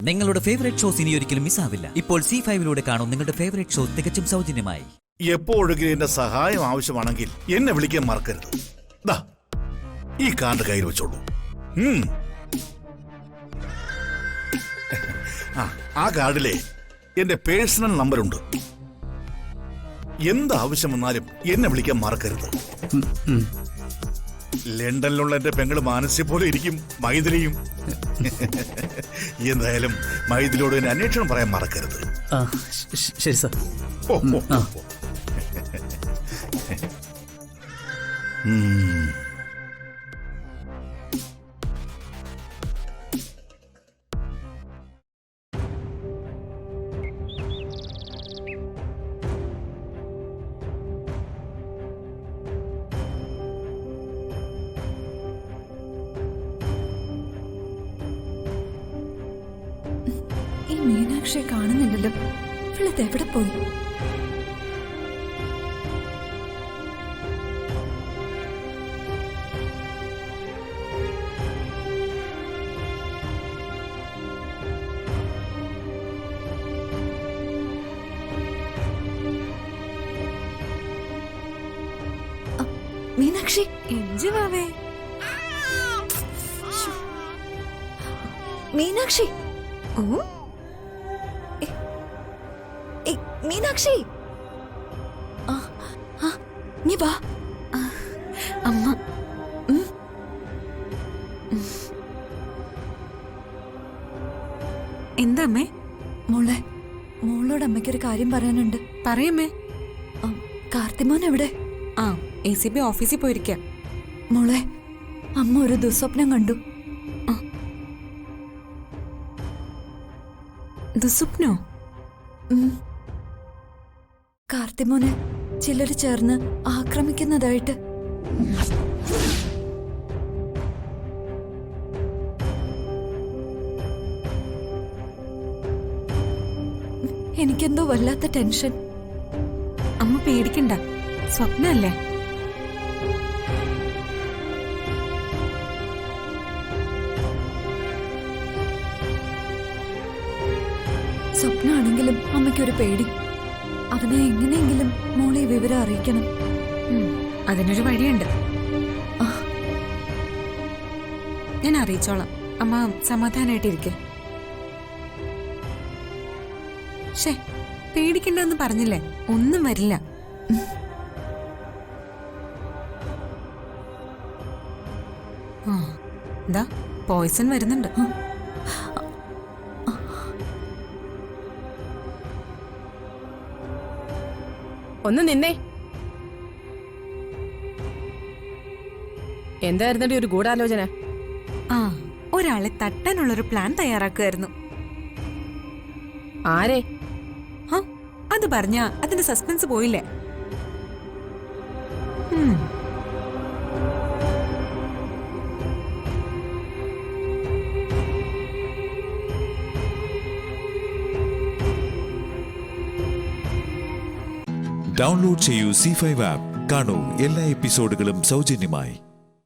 നിങ്ങളുടെ favourite shows ഇനി ഒരിക്കലും മിസ്സാവില്ല. ഇപ്പോൾ C5-ലൂടെ കാണും നിങ്ങളുടെ ഫേവറേറ്റ് ഷോ തികച്ചും സൗജന്യമായി. എപ്പോഴെങ്കിലും എന്റെ സഹായം ആവശ്യമാണെങ്കിൽ എന്നെ വിളിക്കാൻ മറക്കരുത്. ദാ ഈ കാർഡ് കയ്യിൽ വെച്ചോളൂ. ആ കാർഡിലെ എന്റെ പേഴ്സണൽ നമ്പറുണ്ട്. എന്താവശ്യം വന്നാലും എന്നെ വിളിക്കാൻ മറക്കരുത്. ലണ്ടനിലുള്ള എന്റെ പെങ്ങള് മാനസിക പോലെ ഇരിക്കും മൈഥിലിയും. എന്തായാലും മൈഥിലിയോട് എന്നെ അന്വേഷണം പറയാൻ മറക്കരുത്. ശരി സാർ. ഈ മീനാക്ഷിയെ കാണുന്നില്ലല്ലോ. ഇവളിത് എവിടെ പോയി? മീനാക്ഷി, എന്തുവാവേ? മീനാക്ഷി, ഓ മീനാക്ഷി, നീ വാ. അമ്മ, എന്താ അമ്മേ? മോളോട് അമ്മയ്ക്കൊരു കാര്യം പറയാനുണ്ട്. പറയമ്മേ. കാർത്തിമോൻ എവിടെ? ആ, ACB ഓഫീസിൽ പോയിരിക്കാം. മോളെ, അമ്മ ഒരു ദുസ്വപ്നം കണ്ടു. ദുസ്വപ്നോ? കാർത്തിമോനെ ചിലർ ചേർന്ന് ആക്രമിക്കുന്നതായിട്ട്. എനിക്കെന്തോ വല്ലാത്ത ടെൻഷൻ. അമ്മ പേടിക്കണ്ട, സ്വപ്നല്ലേ. സ്വപ്നമാണെങ്കിലും അമ്മയ്ക്കൊരു പേടി. അവനെ എങ്ങനെയെങ്കിലും മോളെ വിവരം അറിയിക്കണം. അതിനൊരു വഴിയുണ്ട്. ഞാൻ അറിയിച്ചോളാം. അമ്മ സമാധാനായിട്ടിരിക്കെ. ശേ, പേടിക്കണ്ടെന്ന് പറഞ്ഞില്ലേ, ഒന്നും വരില്ല. എന്താ പോയിസൺ വരുന്നുണ്ട്. ഒന്ന് നിന്നേ. എന്തായിരുന്നടി ഒരു ഗൂഢാലോചന? ഒരാളെ തട്ടാനുള്ളൊരു പ്ലാൻ തയ്യാറാക്കുമായിരുന്നു. ആരെ? അത് പറഞ്ഞാ അതിന്റെ സസ്പെൻസ് പോയില്ലേ? ഡൗൺലോഡ് ചെയ്യൂ C5 ആപ്പ്. കാണൂ എല്ലാ എപ്പിസോഡുകളും സൗജന്യമായി.